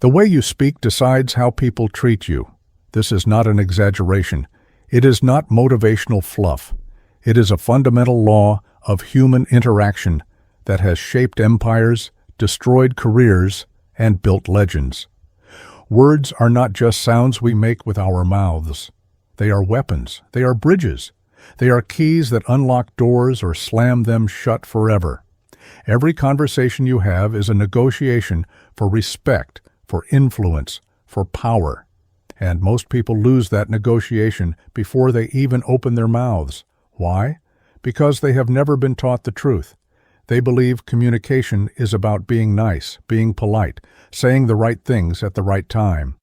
The way you speak decides how people treat you. This is not an exaggeration. It is not motivational fluff. It is a fundamental law of human interaction that has shaped empires, destroyed careers, and built legends. Words are not just sounds we make with our mouths. They are weapons. They are bridges. They are keys that unlock doors or slam them shut forever. Every conversation you have is a negotiation for respect, for influence, for power. And most people lose that negotiation before they even open their mouths. Why? Because they have never been taught the truth. They believe communication is about being nice, being polite, saying the right things at the right time.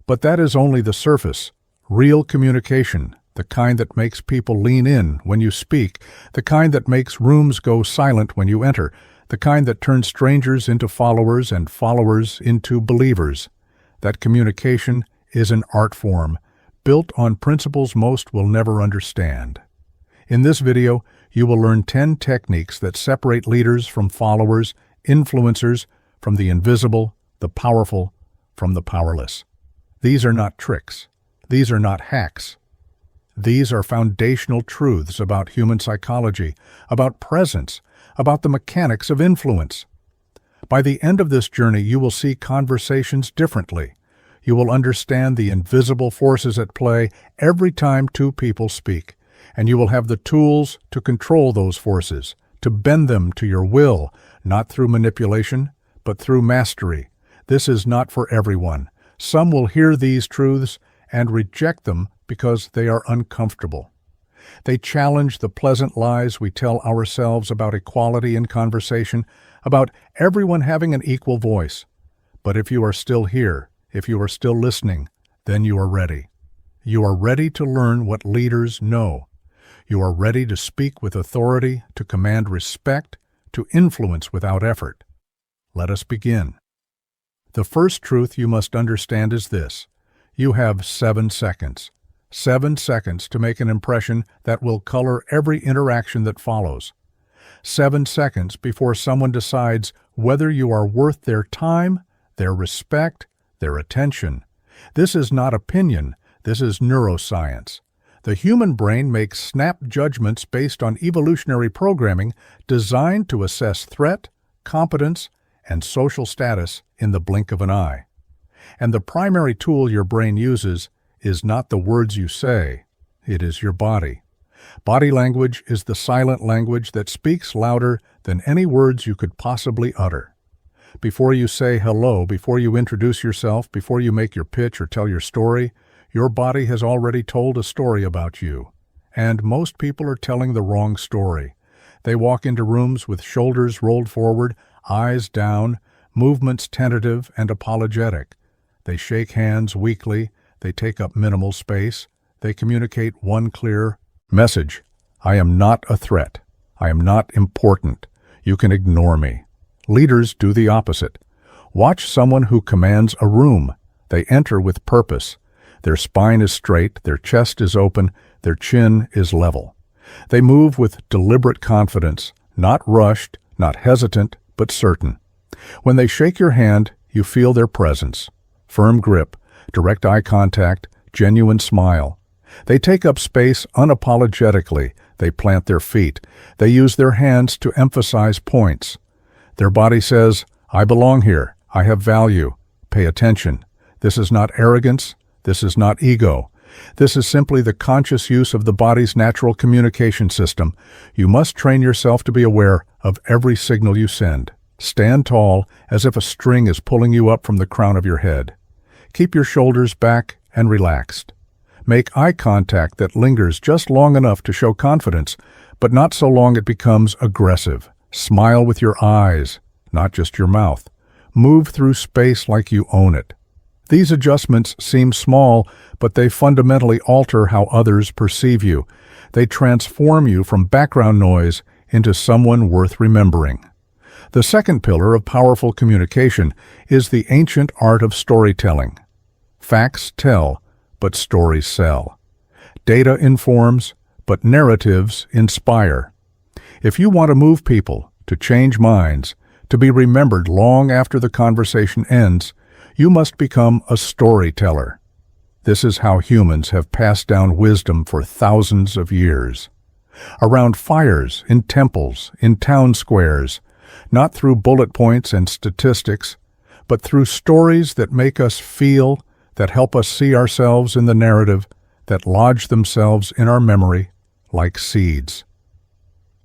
But that is only the surface. Real communication, the kind that makes people lean in when you speak, the kind that makes rooms go silent when you enter, the kind that turns strangers into followers and followers into believers. That communication is an art form, built on principles most will never understand. In this video, you will learn 10 techniques that separate leaders from followers, influencers from the invisible, the powerful from the powerless. These are not tricks. These are not hacks. These are foundational truths about human psychology, about presence, about the mechanics of influence. By the end of this journey, you will see conversations differently. You will understand the invisible forces at play every time two people speak, and you will have the tools to control those forces, to bend them to your will, not through manipulation, but through mastery. This is not for everyone. Some will hear these truths and reject them because they are uncomfortable. They challenge the pleasant lies we tell ourselves about equality in conversation, about everyone having an equal voice. But if you are still here, if you are still listening, then you are ready. You are ready to learn what leaders know. You are ready to speak with authority, to command respect, to influence without effort. Let us begin. The first truth you must understand is this. You have 7 seconds. 7 seconds to make an impression that will color every interaction that follows. 7 seconds before someone decides whether you are worth their time, their respect, their attention. This is not opinion. This is neuroscience. The human brain makes snap judgments based on evolutionary programming designed to assess threat, competence, and social status in the blink of an eye. And the primary tool your brain uses is not the words you say, it is your body. Body language is the silent language that speaks louder than any words you could possibly utter. Before you say hello, before you introduce yourself, before you make your pitch or tell your story, your body has already told a story about you. And most people are telling the wrong story. They walk into rooms with shoulders rolled forward, eyes down, movements tentative and apologetic. They shake hands weakly. They take up minimal space. They communicate one clear message. I am not a threat. I am not important. You can ignore me. Leaders do the opposite. Watch someone who commands a room. They enter with purpose. Their spine is straight, their chest is open, their chin is level. They move with deliberate confidence, not rushed, not hesitant, but certain. When they shake your hand, you feel their presence. Firm grip, direct eye contact, genuine smile. They take up space unapologetically. They plant their feet. They use their hands to emphasize points. Their body says, I belong here. I have value. Pay attention. This is not arrogance. This is not ego. This is simply the conscious use of the body's natural communication system. You must train yourself to be aware of every signal you send. Stand tall as if a string is pulling you up from the crown of your head. Keep your shoulders back and relaxed. Make eye contact that lingers just long enough to show confidence, but not so long it becomes aggressive. Smile with your eyes, not just your mouth. Move through space like you own it. These adjustments seem small, but they fundamentally alter how others perceive you. They transform you from background noise into someone worth remembering. The second pillar of powerful communication is the ancient art of storytelling. Facts tell, but stories sell. Data informs, but narratives inspire. If you want to move people, to change minds, to be remembered long after the conversation ends, You must become a storyteller. This is how humans have passed down wisdom for thousands of years. Around fires, in temples, in town squares, not through bullet points and statistics, but through stories that make us feel, that help us see ourselves in the narrative, that lodge themselves in our memory like seeds.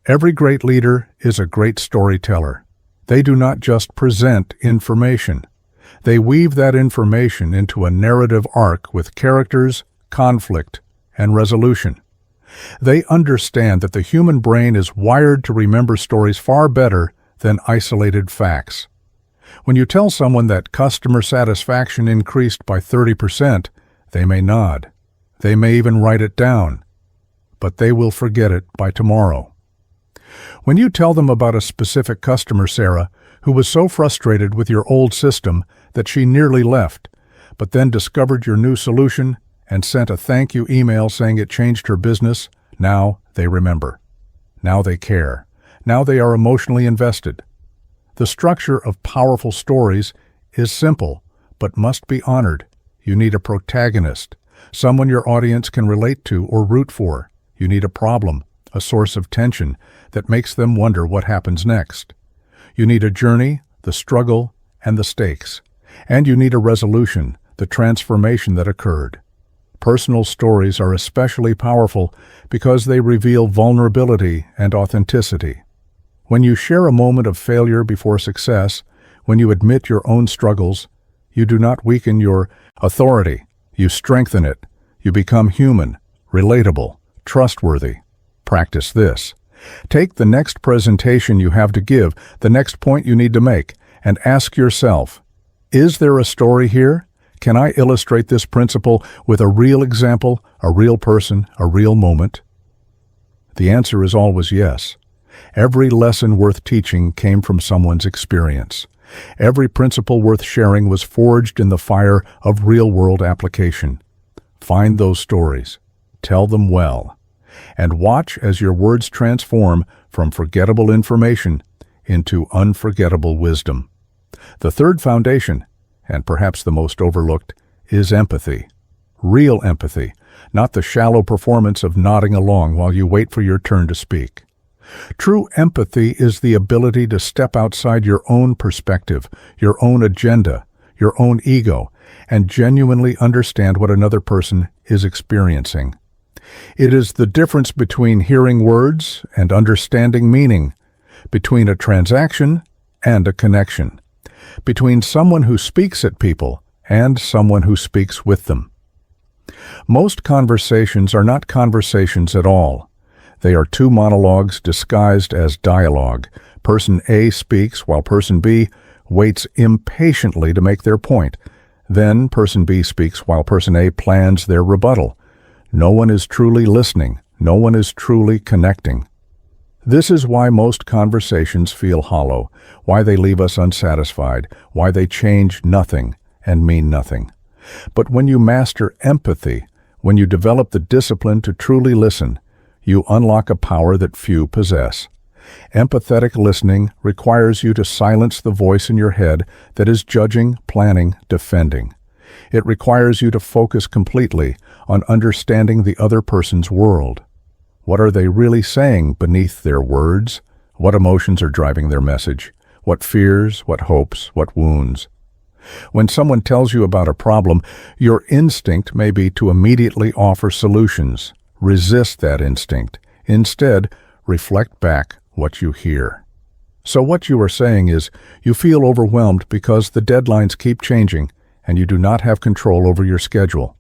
Every great leader is a great storyteller. They do not just present information. They weave that information into a narrative arc with characters, conflict, and resolution. They understand that the human brain is wired to remember stories far better than isolated facts. When you tell someone that customer satisfaction increased by 30%, they may nod. They may even write it down. But they will forget it by tomorrow. When you tell them about a specific customer, Sarah, who was so frustrated with your old system that she nearly left, but then discovered your new solution and sent a thank you email saying it changed her business, now they remember. Now they care. Now they are emotionally invested. The structure of powerful stories is simple, but must be honored. You need a protagonist, someone your audience can relate to or root for. You need a problem, a source of tension that makes them wonder what happens next. You need a journey, the struggle, and the stakes. And you need a resolution, the transformation that occurred. Personal stories are especially powerful because they reveal vulnerability and authenticity. When you share a moment of failure before success, when you admit your own struggles, you do not weaken your authority. You strengthen it. You become human, relatable, trustworthy. Practice this. Take the next presentation you have to give, the next point you need to make, and ask yourself, is there a story here? Can I illustrate this principle with a real example, a real person, a real moment? The answer is always yes. Every lesson worth teaching came from someone's experience. Every principle worth sharing was forged in the fire of real-world application. Find those stories. Tell them well. And watch as your words transform from forgettable information into unforgettable wisdom. The third foundation, and perhaps the most overlooked, is empathy. Real empathy, not the shallow performance of nodding along while you wait for your turn to speak. True empathy is the ability to step outside your own perspective, your own agenda, your own ego, and genuinely understand what another person is experiencing. It is the difference between hearing words and understanding meaning, between a transaction and a connection, between someone who speaks at people and someone who speaks with them. Most conversations are not conversations at all. They are two monologues disguised as dialogue. Person A speaks while person B waits impatiently to make their point. Then person B speaks while person A plans their rebuttal. No one is truly listening. No one is truly connecting. This is why most conversations feel hollow, why they leave us unsatisfied, why they change nothing and mean nothing. But when you master empathy, when you develop the discipline to truly listen, you unlock a power that few possess. Empathetic listening requires you to silence the voice in your head that is judging, planning, defending. It requires you to focus completely on understanding the other person's world. What are they really saying beneath their words? What emotions are driving their message? What fears, what hopes, what wounds? When someone tells you about a problem, your instinct may be to immediately offer solutions. Resist that instinct. Instead, reflect back what you hear. So what you are saying is, you feel overwhelmed because the deadlines keep changing and you do not have control over your schedule.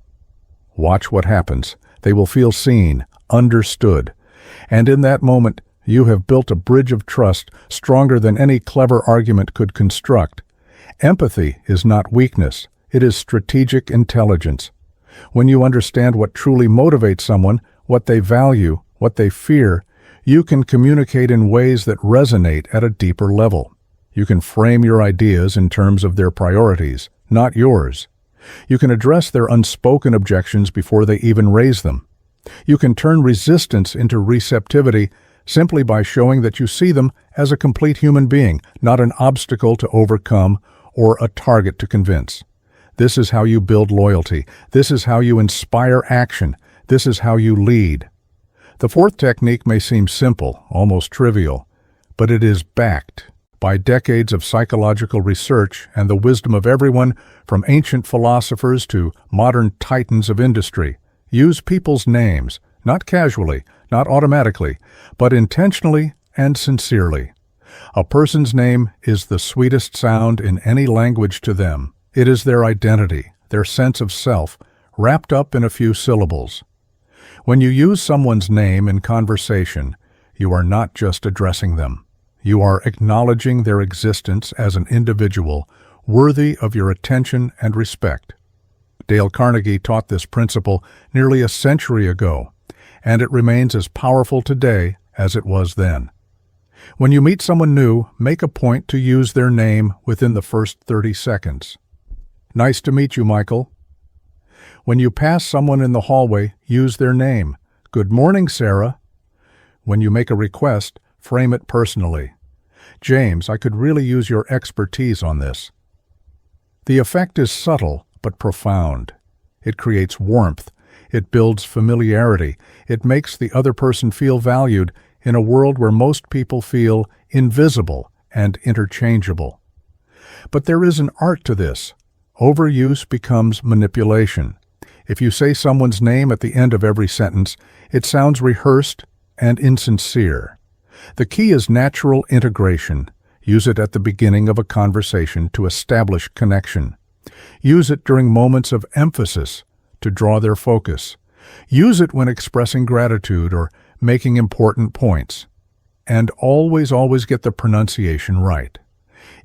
Watch what happens. They will feel seen, understood, and in that moment, you have built a bridge of trust stronger than any clever argument could construct. Empathy is not weakness. It is strategic intelligence. When you understand what truly motivates someone, what they value, what they fear, you can communicate in ways that resonate at a deeper level. You can frame your ideas in terms of their priorities, not yours. You can address their unspoken objections before they even raise them. You can turn resistance into receptivity simply by showing that you see them as a complete human being, not an obstacle to overcome or a target to convince. This is how you build loyalty. This is how you inspire action. This is how you lead. The fourth technique may seem simple, almost trivial, but it is backed by decades of psychological research and the wisdom of everyone from ancient philosophers to modern titans of industry. Use people's names, not casually, not automatically, but intentionally and sincerely. A person's name is the sweetest sound in any language to them. It is their identity, their sense of self, wrapped up in a few syllables. When you use someone's name in conversation, you are not just addressing them. You are acknowledging their existence as an individual worthy of your attention and respect. Dale Carnegie taught this principle nearly a century ago, and it remains as powerful today as it was then. When you meet someone new, make a point to use their name within the first 30 seconds. Nice to meet you, Michael. When you pass someone in the hallway, use their name. Good morning, Sarah. When you make a request, frame it personally. James, I could really use your expertise on this. The effect is subtle but profound. It creates warmth. It builds familiarity. It makes the other person feel valued in a world where most people feel invisible and interchangeable. But there is an art to this. Overuse becomes manipulation. If you say someone's name at the end of every sentence, it sounds rehearsed and insincere. The key is natural integration. Use it at the beginning of a conversation to establish connection. Use it during moments of emphasis to draw their focus. Use it when expressing gratitude or making important points. And always get the pronunciation right.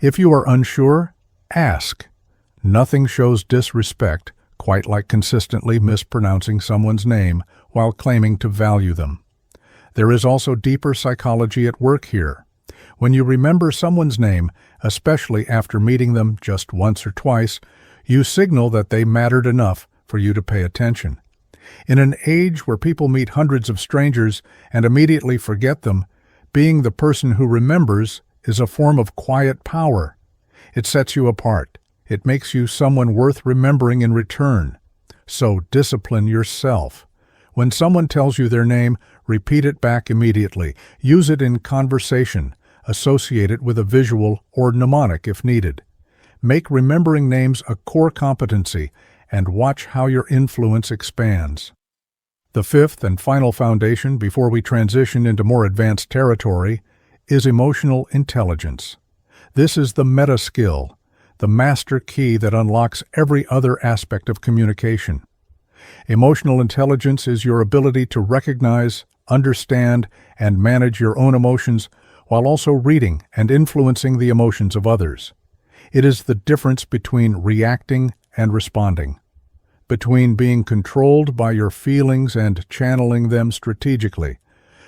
If you are unsure, ask. Nothing shows disrespect quite like consistently mispronouncing someone's name while claiming to value them. There is also deeper psychology at work here. When you remember someone's name, especially after meeting them just once or twice, you signal that they mattered enough for you to pay attention. In an age where people meet hundreds of strangers and immediately forget them, being the person who remembers is a form of quiet power. It sets you apart. It makes you someone worth remembering in return. So discipline yourself. When someone tells you their name, repeat it back immediately. Use it in conversation. Associate it with a visual or mnemonic if needed. Make remembering names a core competency and watch how your influence expands. The fifth and final foundation before we transition into more advanced territory is emotional intelligence. This is the meta skill, the master key that unlocks every other aspect of communication. Emotional intelligence is your ability to recognize, understand, and manage your own emotions while also reading and influencing the emotions of others. It is the difference between reacting and responding, between being controlled by your feelings and channeling them strategically,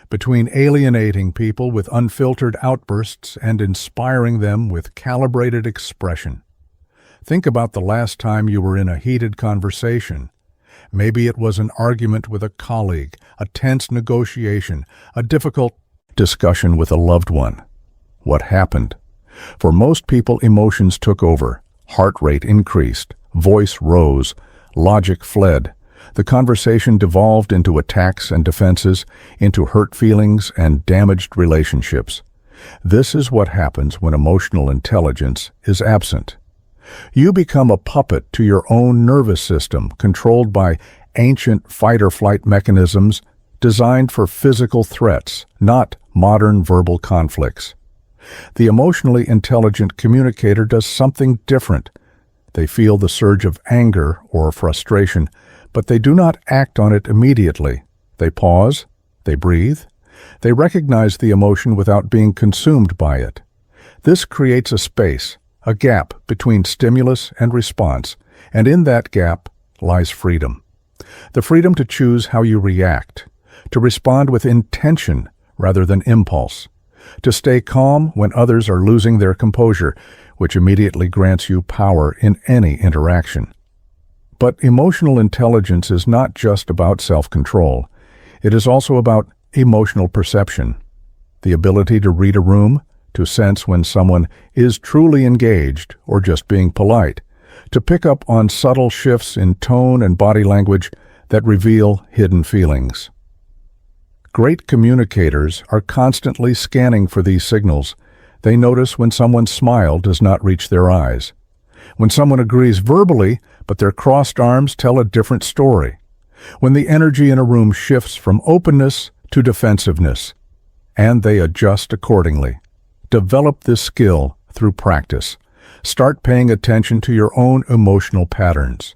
between alienating people with unfiltered outbursts and inspiring them with calibrated expression. Think about the last time you were in a heated conversation. Maybe it was an argument with a colleague, a tense negotiation, a difficult discussion with a loved one. What happened? For most people, emotions took over. Heart rate increased, voice rose, logic fled. The conversation devolved into attacks and defenses, into hurt feelings and damaged relationships. This is what happens when emotional intelligence is absent. You become a puppet to your own nervous system, controlled by ancient fight-or-flight mechanisms designed for physical threats, not modern verbal conflicts. The emotionally intelligent communicator does something different. They feel the surge of anger or frustration, but they do not act on it immediately. They pause, they breathe, they recognize the emotion without being consumed by it. This creates a space, a gap between stimulus and response, and in that gap lies freedom. The freedom to choose how you react, to respond with intention rather than impulse, to stay calm when others are losing their composure, which immediately grants you power in any interaction. But emotional intelligence is not just about self-control. It is also about emotional perception, the ability to read a room, to sense when someone is truly engaged or just being polite, to pick up on subtle shifts in tone and body language that reveal hidden feelings. Great communicators are constantly scanning for these signals. They notice when someone's smile does not reach their eyes, when someone agrees verbally, but their crossed arms tell a different story, when the energy in a room shifts from openness to defensiveness, and they adjust accordingly. Develop this skill through practice. Start paying attention to your own emotional patterns.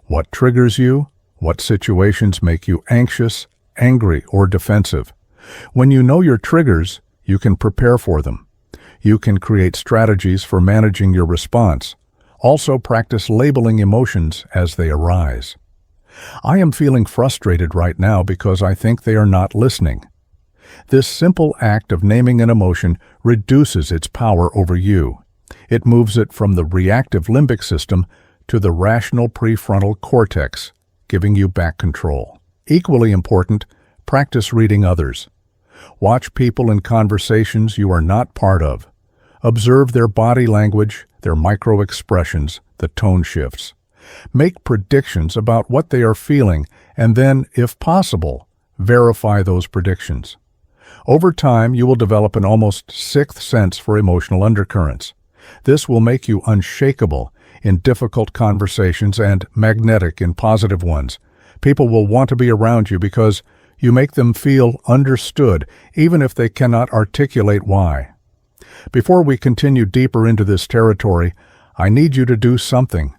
What triggers you? What situations make you anxious, angry, or defensive? When you know your triggers, you can prepare for them. You can create strategies for managing your response. Also practice labeling emotions as they arise. I am feeling frustrated right now because I think they are not listening. This simple act of naming an emotion reduces its power over you. It moves it from the reactive limbic system to the rational prefrontal cortex, giving you back control. Equally important, practice reading others. Watch people in conversations you are not part of. Observe their body language, their micro-expressions, the tone shifts. Make predictions about what they are feeling, and then, if possible, verify those predictions. Over time, you will develop an almost sixth sense for emotional undercurrents. This will make you unshakable in difficult conversations and magnetic in positive ones. People will want to be around you because you make them feel understood, even if they cannot articulate why. Before we continue deeper into this territory, I need you to do something.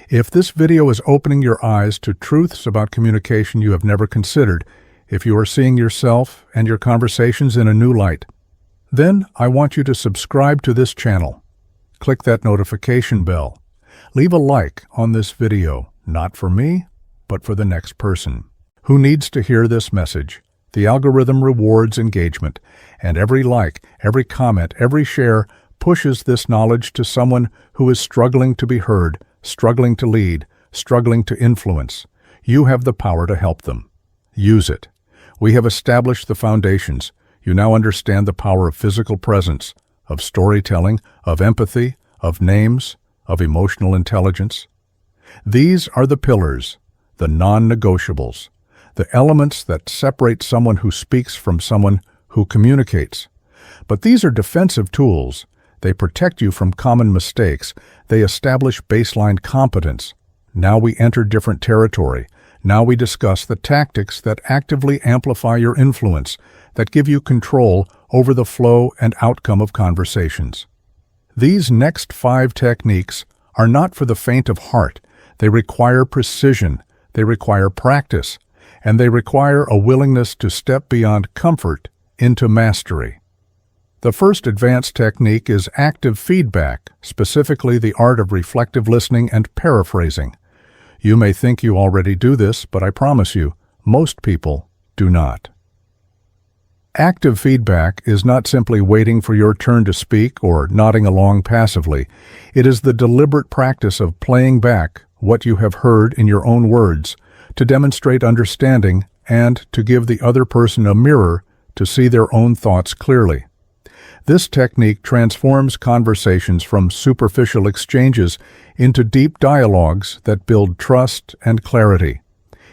If this video is opening your eyes to truths about communication you have never considered, if you are seeing yourself and your conversations in a new light, then I want you to subscribe to this channel. Click that notification bell. Leave a like on this video, not for me, but for the next person who needs to hear this message. The algorithm rewards engagement, and every like, every comment, every share pushes this knowledge to someone who is struggling to be heard, struggling to lead, struggling to influence. You have the power to help them. Use it. We have established the foundations. You now understand the power of physical presence, of storytelling, of empathy, of names, of emotional intelligence. These are the pillars, the non-negotiables, the elements that separate someone who speaks from someone who communicates. But these are defensive tools. They protect you from common mistakes. They establish baseline competence. Now we enter different territory. Now we discuss the tactics that actively amplify your influence, that give you control over the flow and outcome of conversations. These next 5 techniques are not for the faint of heart. They require precision, they require practice, and they require a willingness to step beyond comfort into mastery. The first advanced technique is active feedback, specifically the art of reflective listening and paraphrasing. You may think you already do this, but I promise you, most people do not. Active feedback is not simply waiting for your turn to speak or nodding along passively. It is the deliberate practice of playing back what you have heard in your own words to demonstrate understanding and to give the other person a mirror to see their own thoughts clearly. This technique transforms conversations from superficial exchanges into deep dialogues that build trust and clarity.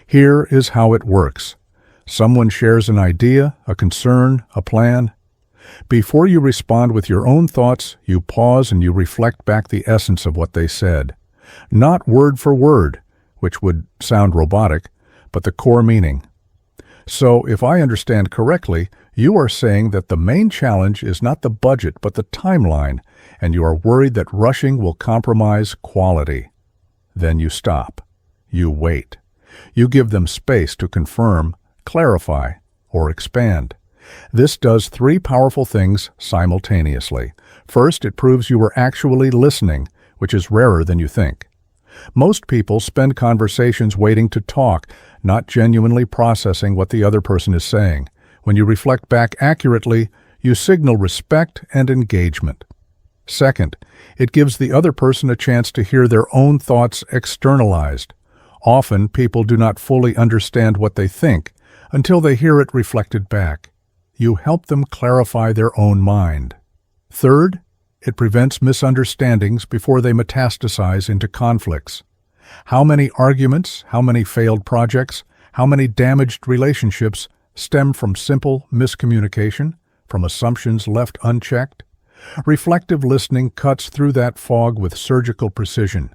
Here is how it works. Someone shares an idea, a concern, a plan. Before you respond with your own thoughts, you pause and you reflect back the essence of what they said. Not word for word, which would sound robotic, but the core meaning. So, if I understand correctly, you are saying that the main challenge is not the budget but the timeline, and you are worried that rushing will compromise quality. Then you stop. You wait. You give them space to confirm, clarify, or expand. This does 3 powerful things simultaneously. First, it proves you are actually listening, which is rarer than you think. Most people spend conversations waiting to talk, not genuinely processing what the other person is saying. When you reflect back accurately, you signal respect and engagement. Second, it gives the other person a chance to hear their own thoughts externalized. Often, people do not fully understand what they think until they hear it reflected back. You help them clarify their own mind. Third, It prevents misunderstandings before they metastasize into conflicts. How many arguments, how many failed projects, how many damaged relationships stem from simple miscommunication, from assumptions left unchecked? Reflective listening cuts through that fog with surgical precision.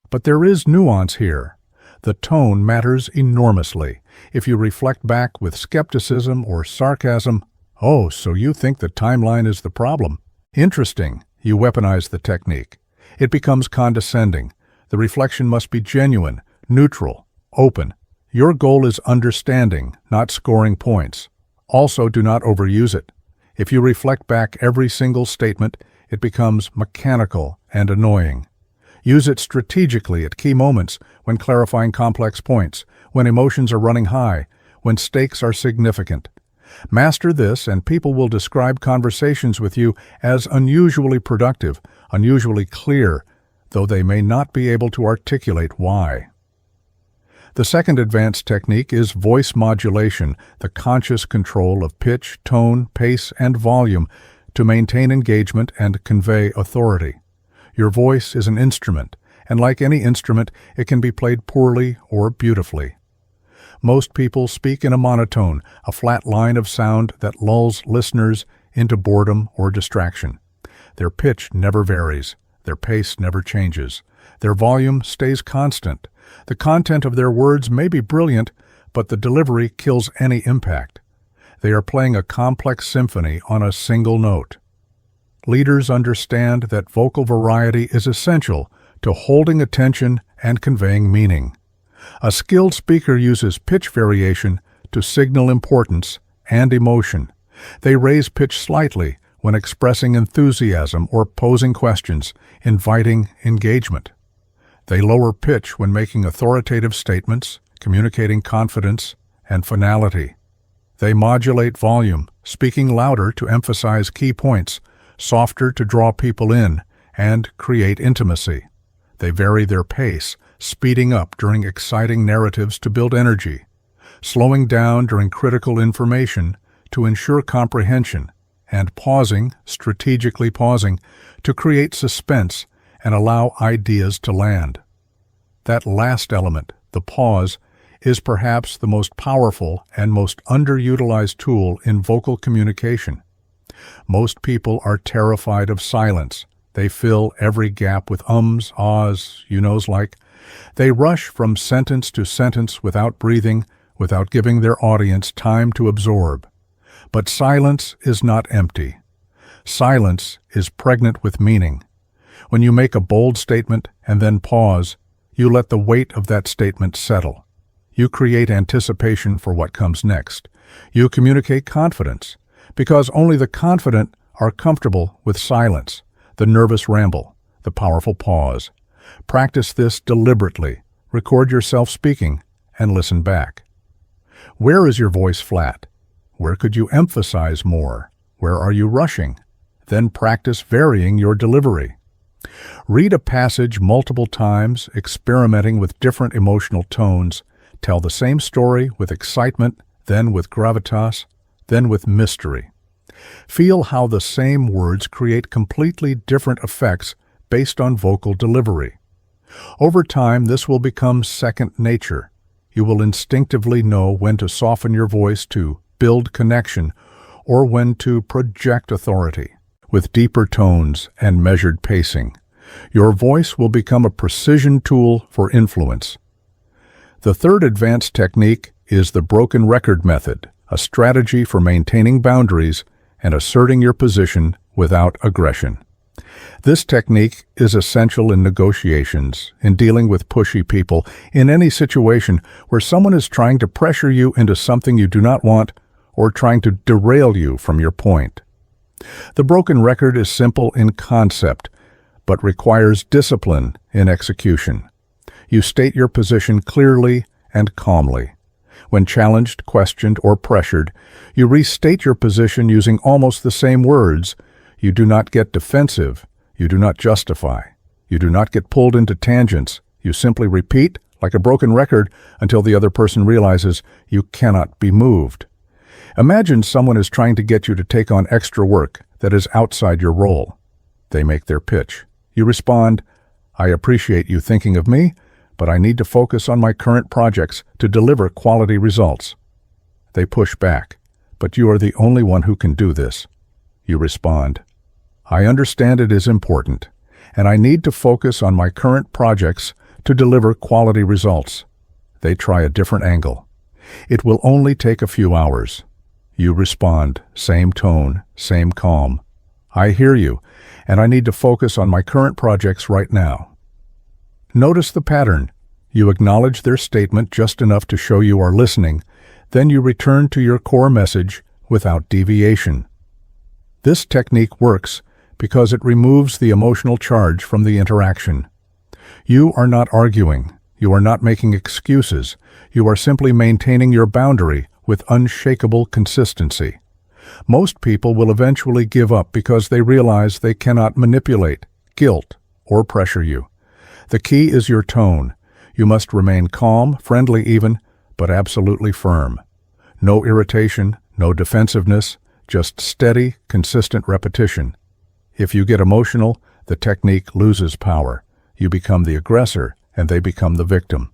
But there is nuance here. The tone matters enormously. If you reflect back with skepticism or sarcasm, "Oh, so you think the timeline is the problem? Interesting," you weaponize the technique. It becomes condescending. The reflection must be genuine, neutral, open. Your goal is understanding, not scoring points. Also, do not overuse it. If you reflect back every single statement, it becomes mechanical and annoying. Use it strategically at key moments, when clarifying complex points, when emotions are running high, when stakes are significant. Master this, and people will describe conversations with you as unusually productive, unusually clear, though they may not be able to articulate why. The second advanced technique is voice modulation, the conscious control of pitch, tone, pace, and volume to maintain engagement and convey authority. Your voice is an instrument, and like any instrument, it can be played poorly or beautifully. Most people speak in a monotone, a flat line of sound that lulls listeners into boredom or distraction. Their pitch never varies. Their pace never changes. Their volume stays constant. The content of their words may be brilliant, but the delivery kills any impact. They are playing a complex symphony on a single note. Leaders understand that vocal variety is essential to holding attention and conveying meaning. A skilled speaker uses pitch variation to signal importance and emotion. They raise pitch slightly when expressing enthusiasm or posing questions, inviting engagement. They lower pitch when making authoritative statements, communicating confidence and finality. They modulate volume, speaking louder to emphasize key points, softer to draw people in, and create intimacy. They vary their pace, speeding up during exciting narratives to build energy, slowing down during critical information to ensure comprehension, and pausing, strategically pausing, to create suspense and allow ideas to land. That last element, the pause, is perhaps the most powerful and most underutilized tool in vocal communication. Most people are terrified of silence. They fill every gap with ums, ahs, you-knows-like. They rush from sentence to sentence without breathing, without giving their audience time to absorb. But silence is not empty. Silence is pregnant with meaning. When you make a bold statement and then pause, you let the weight of that statement settle. You create anticipation for what comes next. You communicate confidence, because only the confident are comfortable with silence, the nervous ramble, the powerful pause. Practice this deliberately. Record yourself speaking and listen back. Where is your voice flat? Where could you emphasize more? Where are you rushing? Then practice varying your delivery. Read a passage multiple times, experimenting with different emotional tones. Tell the same story with excitement, then with gravitas, then with mystery. Feel how the same words create completely different effects based on vocal delivery. Over time, this will become second nature. You will instinctively know when to soften your voice to build connection or when to project authority. With deeper tones and measured pacing, your voice will become a precision tool for influence. The third advanced technique is the broken record method, a strategy for maintaining boundaries and asserting your position without aggression. This technique is essential in negotiations, in dealing with pushy people, in any situation where someone is trying to pressure you into something you do not want or trying to derail you from your point. The broken record is simple in concept, but requires discipline in execution. You state your position clearly and calmly. When challenged, questioned, or pressured, you restate your position using almost the same words. You do not get defensive. You do not justify. You do not get pulled into tangents. You simply repeat, like a broken record, until the other person realizes you cannot be moved. Imagine someone is trying to get you to take on extra work that is outside your role. They make their pitch. You respond, "I appreciate you thinking of me, but I need to focus on my current projects to deliver quality results." They push back, "But you are the only one who can do this." You respond, "I understand it is important, and I need to focus on my current projects to deliver quality results." They try a different angle. "It will only take a few hours." You respond, same tone, same calm. "I hear you, and I need to focus on my current projects right now." Notice the pattern. You acknowledge their statement just enough to show you are listening, then you return to your core message without deviation. This technique works because it removes the emotional charge from the interaction. You are not arguing. You are not making excuses. You are simply maintaining your boundary with unshakable consistency. Most people will eventually give up because they realize they cannot manipulate, guilt, or pressure you. The key is your tone. You must remain calm, friendly even, but absolutely firm. No irritation, no defensiveness, just steady, consistent repetition. If you get emotional, the technique loses power. You become the aggressor, and they become the victim.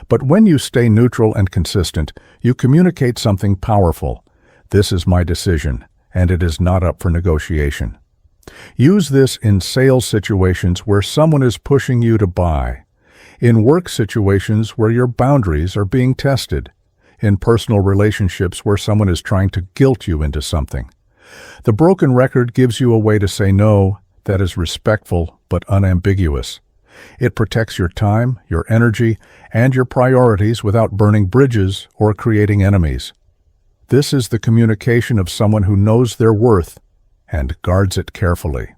But when you stay neutral and consistent, you communicate something powerful. "This is my decision, and it is not up for negotiation." Use this in sales situations where someone is pushing you to buy, in work situations where your boundaries are being tested, in personal relationships where someone is trying to guilt you into something. The broken record gives you a way to say no that is respectful but unambiguous. It protects your time, your energy, and your priorities without burning bridges or creating enemies. This is the communication of someone who knows their worth and guards it carefully.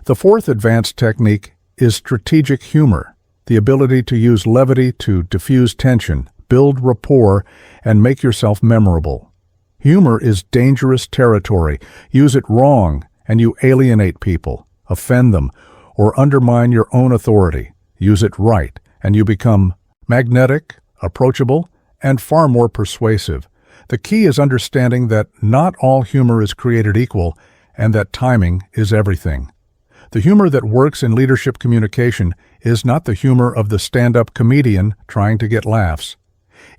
The fourth advanced technique is strategic humor, the ability to use levity to diffuse tension, build rapport, and make yourself memorable. Humor is dangerous territory. Use it wrong, and you alienate people, offend them, or undermine your own authority. Use it right, and you become magnetic, approachable, and far more persuasive. The key is understanding that not all humor is created equal, and that timing is everything. The humor that works in leadership communication is not the humor of the stand-up comedian trying to get laughs.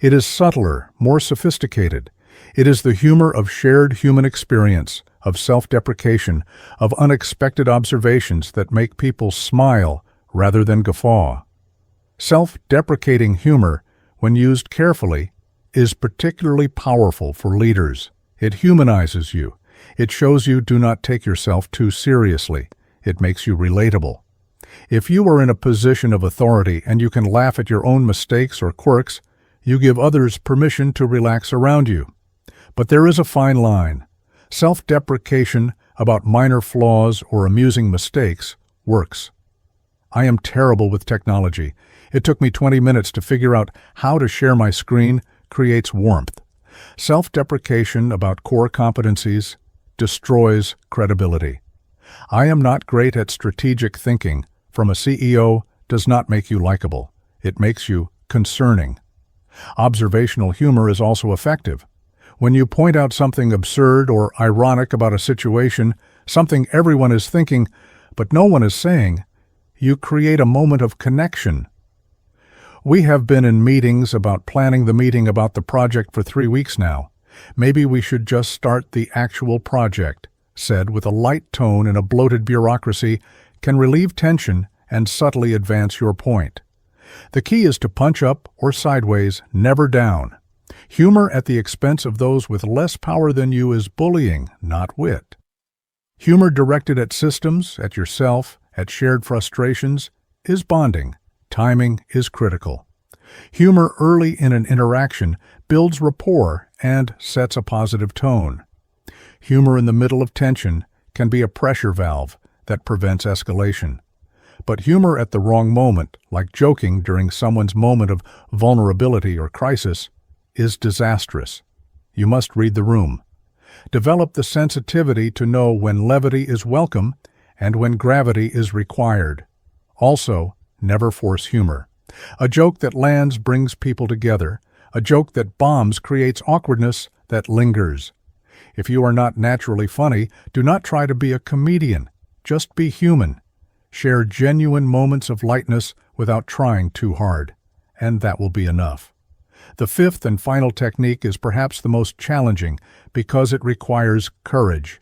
It is subtler, more sophisticated. It is the humor of shared human experience, of self-deprecation, of unexpected observations that make people smile rather than guffaw. Self-deprecating humor, when used carefully, is particularly powerful for leaders. It humanizes you. It shows you do not take yourself too seriously. It makes you relatable. If you are in a position of authority and you can laugh at your own mistakes or quirks, you give others permission to relax around you. But there is a fine line. Self-deprecation about minor flaws or amusing mistakes works. I am terrible with technology. It took me 20 minutes to figure out how to share my screen creates warmth. Self-deprecation about core competencies destroys credibility. I am not great at strategic thinking from a CEO does not make you likable. It makes you concerning. Observational humor is also effective. When you point out something absurd or ironic about a situation, something everyone is thinking, but no one is saying, you create a moment of connection. We have been in meetings about planning the meeting about the project for 3 weeks now. Maybe we should just start the actual project, said with a light tone in a bloated bureaucracy, can relieve tension and subtly advance your point. The key is to punch up or sideways, never down. Humor at the expense of those with less power than you is bullying, not wit. Humor directed at systems, at yourself, at shared frustrations, is bonding. Timing is critical. Humor early in an interaction builds rapport and sets a positive tone. Humor in the middle of tension can be a pressure valve that prevents escalation. But humor at the wrong moment, like joking during someone's moment of vulnerability or crisis, is disastrous. You must read the room. Develop the sensitivity to know when levity is welcome and when gravity is required. Also, never force humor. A joke that lands brings people together. A joke that bombs creates awkwardness that lingers. If you are not naturally funny, do not try to be a comedian. Just be human. Share genuine moments of lightness without trying too hard, and that will be enough. The fifth and final technique is perhaps the most challenging because it requires courage.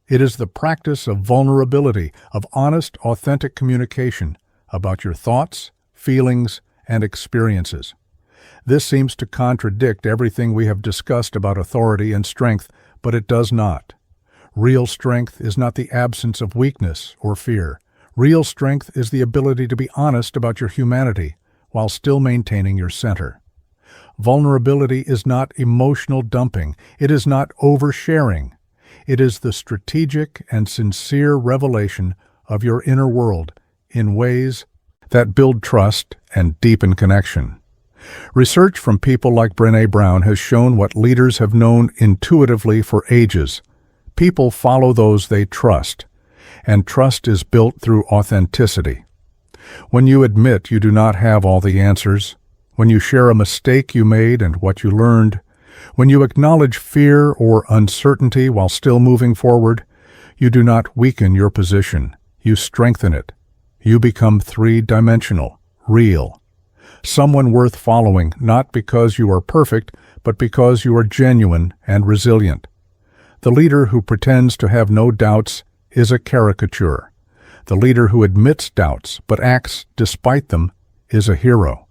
It is the practice of vulnerability, of honest, authentic communication about your thoughts, feelings, and experiences. This seems to contradict everything we have discussed about authority and strength, but it does not. Real strength is not the absence of weakness or fear. Real strength is the ability to be honest about your humanity while still maintaining your center. Vulnerability is not emotional dumping. It is not oversharing. It is the strategic and sincere revelation of your inner world in ways that build trust and deepen connection. Research from people like Brené Brown has shown what leaders have known intuitively for ages. People follow those they trust, and trust is built through authenticity. When you admit you do not have all the answers, when you share a mistake you made and what you learned, when you acknowledge fear or uncertainty while still moving forward, you do not weaken your position, you strengthen it. You become three-dimensional, real. Someone worth following, not because you are perfect, but because you are genuine and resilient. The leader who pretends to have no doubts is a caricature. The leader who admits doubts but acts despite them is a hero.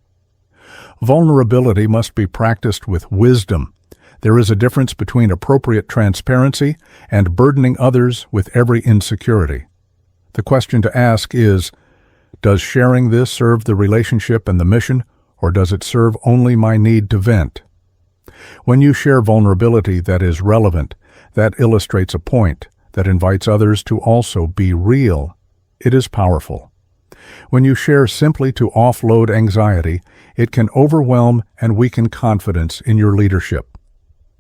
Vulnerability must be practiced with wisdom. There is a difference between appropriate transparency and burdening others with every insecurity. The question to ask is, does sharing this serve the relationship and the mission, or does it serve only my need to vent? When you share vulnerability that is relevant, that illustrates a point, that invites others to also be real, it is powerful. When you share simply to offload anxiety, it can overwhelm and weaken confidence in your leadership.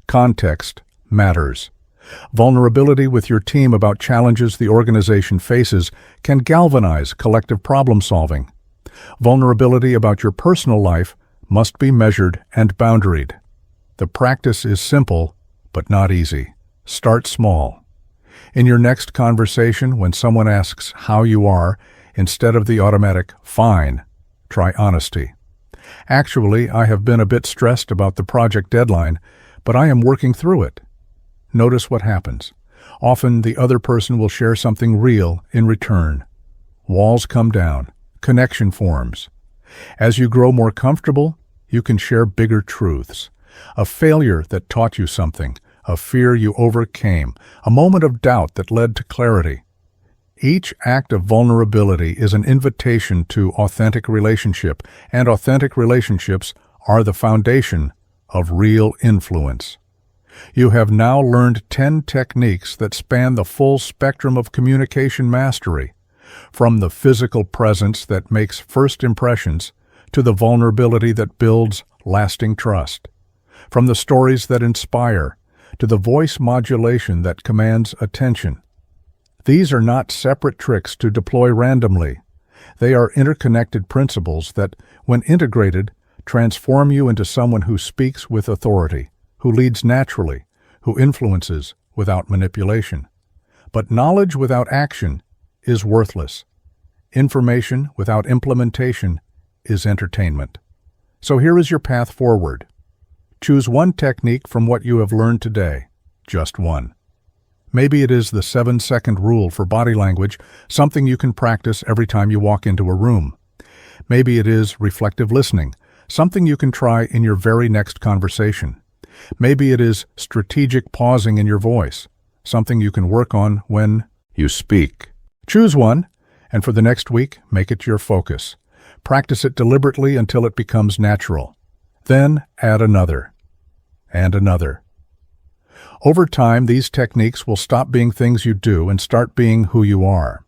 Context matters. Vulnerability with your team about challenges the organization faces can galvanize collective problem-solving. Vulnerability about your personal life must be measured and boundaried. The practice is simple, but not easy. Start small. In your next conversation, when someone asks how you are, instead of the automatic "fine," try honesty. Actually, I have been a bit stressed about the project deadline, but I am working through it. Notice what happens. Often the other person will share something real in return. Walls come down. Connection forms. As you grow more comfortable, you can share bigger truths. A failure that taught you something, a fear you overcame, a moment of doubt that led to clarity. Each act of vulnerability is an invitation to authentic relationship, and authentic relationships are the foundation of real influence. You have now learned 10 techniques that span the full spectrum of communication mastery, from the physical presence that makes first impressions to the vulnerability that builds lasting trust, from the stories that inspire to the voice modulation that commands attention. These are not separate tricks to deploy randomly. They are interconnected principles that, when integrated, transform you into someone who speaks with authority, who leads naturally, who influences without manipulation. But knowledge without action is worthless. Information without implementation is entertainment. So here is your path forward. Choose one technique from what you have learned today, just one. Maybe it is the 7-second rule for body language, something you can practice every time you walk into a room. Maybe it is reflective listening, something you can try in your very next conversation. Maybe it is strategic pausing in your voice, something you can work on when you speak. Choose one, and for the next week, make it your focus. Practice it deliberately until it becomes natural. Then add another, and another. Over time, these techniques will stop being things you do and start being who you are.